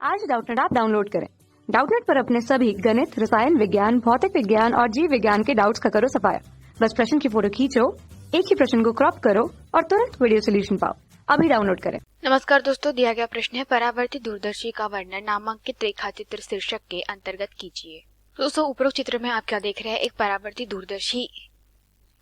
आज Doubtnut app download करें। Doubtnut पर अपने सभी गणित, रसायन विज्ञान, भौतिक विज्ञान और जीव विज्ञान के डाउट्स का करो सफाया। बस प्रश्न की फोटो खींचो, एक ही प्रश्न को क्रॉप करो और तुरंत वीडियो सोल्यूशन पाओ। अभी डाउनलोड करें। नमस्कार दोस्तों, दिया गया प्रश्न है परावर्ती दूरदर्शी का वर्णन नामांकित रेखाचित्र शीर्षक के अंतर्गत कीजिए। दोस्तों, उपरोक्त चित्र में आप क्या देख रहे हैं? एक परावर्ती दूरदर्शी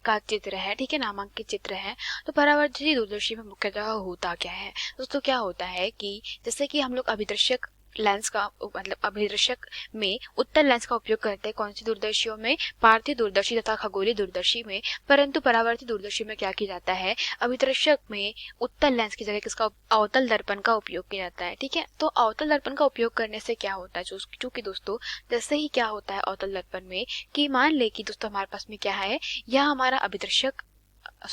का चित्र है, ठीक है, नामांकित चित्र है। तो परावर्ती दूरदर्शी में मुख्यतः होता क्या है दोस्तों? क्या होता है कि जैसे कि हम लोग अभिदर्शक लेंस का मतलब अभिदर्शक में उत्तल लेंस का उपयोग करते हैं। कौन सी दूरदर्शियों में? पार्थिव दूरदर्शी तथा खगोलीय दूरदर्शी में। परंतु परावर्ती दूरदर्शी में क्या किया जाता है? अभिदर्शक में उत्तल लेंस की जगह किसका, अवतल दर्पण का उपयोग किया जाता है, ठीक है। तो अवतल दर्पण का उपयोग करने से क्या होता है? चूंकि दोस्तों जैसे ही क्या होता है अवतल दर्पण में कि मान ले कि दोस्तों हमारे पास में क्या है, यह हमारा अभिदर्शक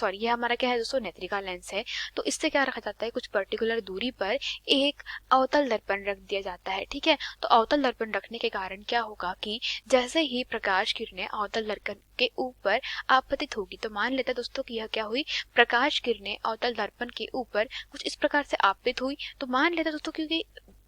ये हमारा क्या है दोस्तों, नेत्रिका लेंस है। तो इससे क्या रखा जाता है, कुछ पर्टिकुलर दूरी पर एक अवतल दर्पण रख दिया जाता है, ठीक है। तो अवतल दर्पण रखने के कारण क्या होगा कि जैसे ही प्रकाश किरणें अवतल दर्पण के ऊपर आपतित होगी, तो मान लेते हैं दोस्तों कि यह क्या हुई, प्रकाश किरणें अवतल दर्पण के ऊपर कुछ इस प्रकार से आपतित हुई। तो मान लेते हैं दोस्तों क्योंकि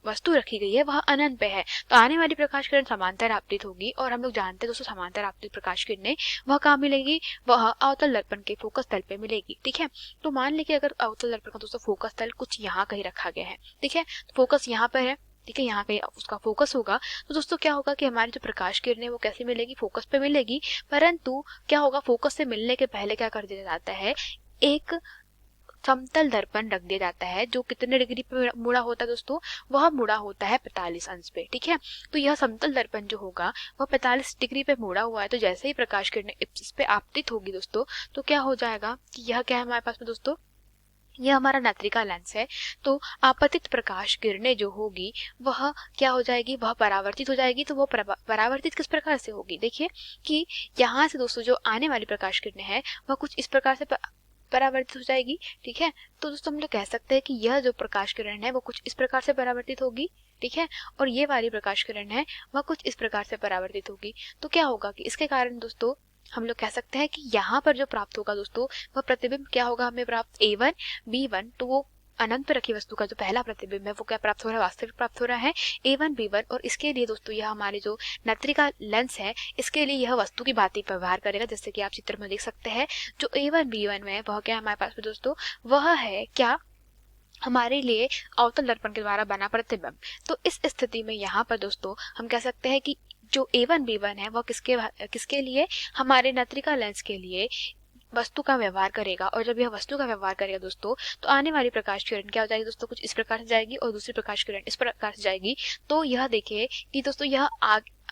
वस्तु रखी गई है वह अनंत पे है, तो आने वाली प्रकाश किरण समांतर आपतित होगी। और हम लोग जानते हैं दोस्तों समांतर आपतित प्रकाश किरणें वह कहाँ मिलेगी? वह अवतल दर्पण के फोकस तल पे मिलेगी, ठीक है। तो मान लीजिए अगर अवतल दर्पण का दोस्तों फोकस तल कुछ यहाँ कहीं रखा गया है, ठीक है, तो फोकस यहाँ पर है, ठीक है, यहाँ कहीं उसका फोकस होगा। तो दोस्तों क्या होगा कि हमारी जो प्रकाश किरणें वो कैसे मिलेगी? फोकस पे मिलेगी। परंतु क्या होगा, फोकस से मिलने के पहले क्या कर दिया जाता है, एक समतल दर्पण रख दिया जाता है जो कितने डिग्री पे मुड़ा होता है दोस्तों? वह मुड़ा होता है 45 अंश पे, ठीक है। तो यह समतल दर्पण जो होगा वह 45 डिग्री पे मुड़ा हुआ है। तो जैसे ही प्रकाश किरणें इस पे आपतित होगी दोस्तों, तो क्या हो जाएगा कि यह क्या है हमारे पास में दोस्तों, यह हमारा नेत्रिका लेंस है। तो आपतित प्रकाश किरणें जो होगी वह क्या हो जाएगी, वह परावर्तित हो जाएगी। तो वो परावर्तित किस प्रकार से होगी? देखिए कि यहाँ से दोस्तों जो आने वाली प्रकाश किरणें हैं वह कुछ इस प्रकार से परावर्तित हो जाएगी, ठीक है। तो दोस्तों हम लोग कह सकते हैं कि यह जो प्रकाश किरण है वो कुछ इस प्रकार से परावर्तित होगी, ठीक है, और ये वाली प्रकाश किरण है वह कुछ इस प्रकार से परावर्तित होगी। तो क्या होगा कि इसके कारण दोस्तों हम लोग कह सकते हैं कि यहाँ पर जो प्राप्त होगा दोस्तों वह प्रतिबिंब क्या होगा हमें प्राप्त, A1 B1। तो वो अनंत पर रखी वस्तु का जो पहला प्रतिबिंब है वो क्या प्राप्त हो रहा है, वास्तविक प्राप्त हो रहा है A1 B1। और इसके लिए दोस्तों यह हमारी जो नेत्रिका लेंस है इसके लिए यह वस्तु की भांति व्यवहार करेगा। जैसे कि आप चित्र में देख सकते हैं जो A1 B1 में है वह क्या हमारे पास में दोस्तों, वह है क्या, हमारे लिए अवतल दर्पण के द्वारा बना प्रतिबिंब। तो इस स्थिति में यहाँ पर दोस्तों हम कह सकते हैं कि जो A1 B1 है वह किसके लिए, हमारे नेत्रिका लेंस के लिए वस्तु का व्यवहार करेगा। और जब यह वस्तु का व्यवहार करेगा दोस्तों तो आने वाली प्रकाश किरण क्या हो जाएगी दोस्तों, कुछ इस प्रकार से जाएगी और दूसरी प्रकाश किरण इस प्रकार से जाएगी। तो यह देखिए कि दोस्तों यह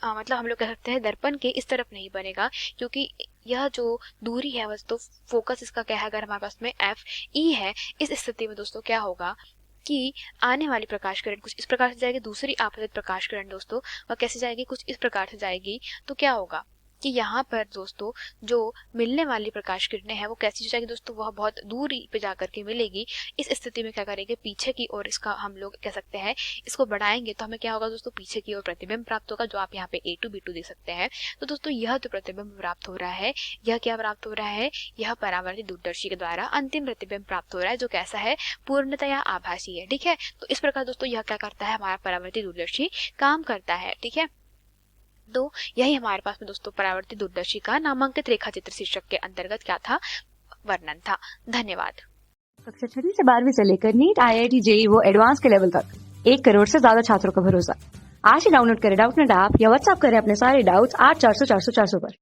मतलब हम लोग कह सकते हैं दर्पण के इस तरफ नहीं बनेगा, क्योंकि यह जो दूरी है दोस्तों फोकस इसका क्या है, अगर हमारे पास में FE है, इस स्थिति में दोस्तों क्या होगा कि आने वाली प्रकाश किरण कुछ इस प्रकार से जाएगी। दूसरी आपतित प्रकाश किरण दोस्तों वह कैसे जाएगी, कुछ इस प्रकार से जाएगी। तो क्या होगा कि यहाँ पर दोस्तों जो मिलने वाली प्रकाश किरणें हैं वो कैसी जाएगी दोस्तों, वह बहुत दूरी पे जाकर के मिलेगी। इस स्थिति में क्या करेंगे, पीछे की ओर इसका हम लोग कह सकते हैं इसको बढ़ाएंगे तो हमें क्या होगा दोस्तों, पीछे की ओर प्रतिबिंब प्राप्त होगा, जो आप यहाँ पे A2 B2 देख सकते हैं। तो दोस्तों यह जो प्रतिबिंब प्राप्त हो रहा है यह क्या प्राप्त हो रहा है, यह परावर्ती दूरदर्शी के द्वारा अंतिम प्रतिबिंब प्राप्त हो रहा है जो कैसा है, पूर्णतया आभासी है, ठीक है। तो इस प्रकार दोस्तों यह क्या करता है, हमारा परावर्ती दूरदर्शी काम करता है, ठीक है। तो यही हमारे पास में दोस्तों परावर्ती दूरदर्शी का नामांकित रेखाचित्र शीर्षक के अंतर्गत क्या था, वर्णन था। धन्यवाद। कक्षा 6 से 12वीं से लेकर नीट, IIT, JEE वो एडवांस के लेवल तक 1 करोड़ से ज्यादा छात्रों का भरोसा। आज ही डाउनलोड करें डाउटनेट ऐप या व्हाट्सएप करें अपने सारे डाउट्स 8400 400 400 पर।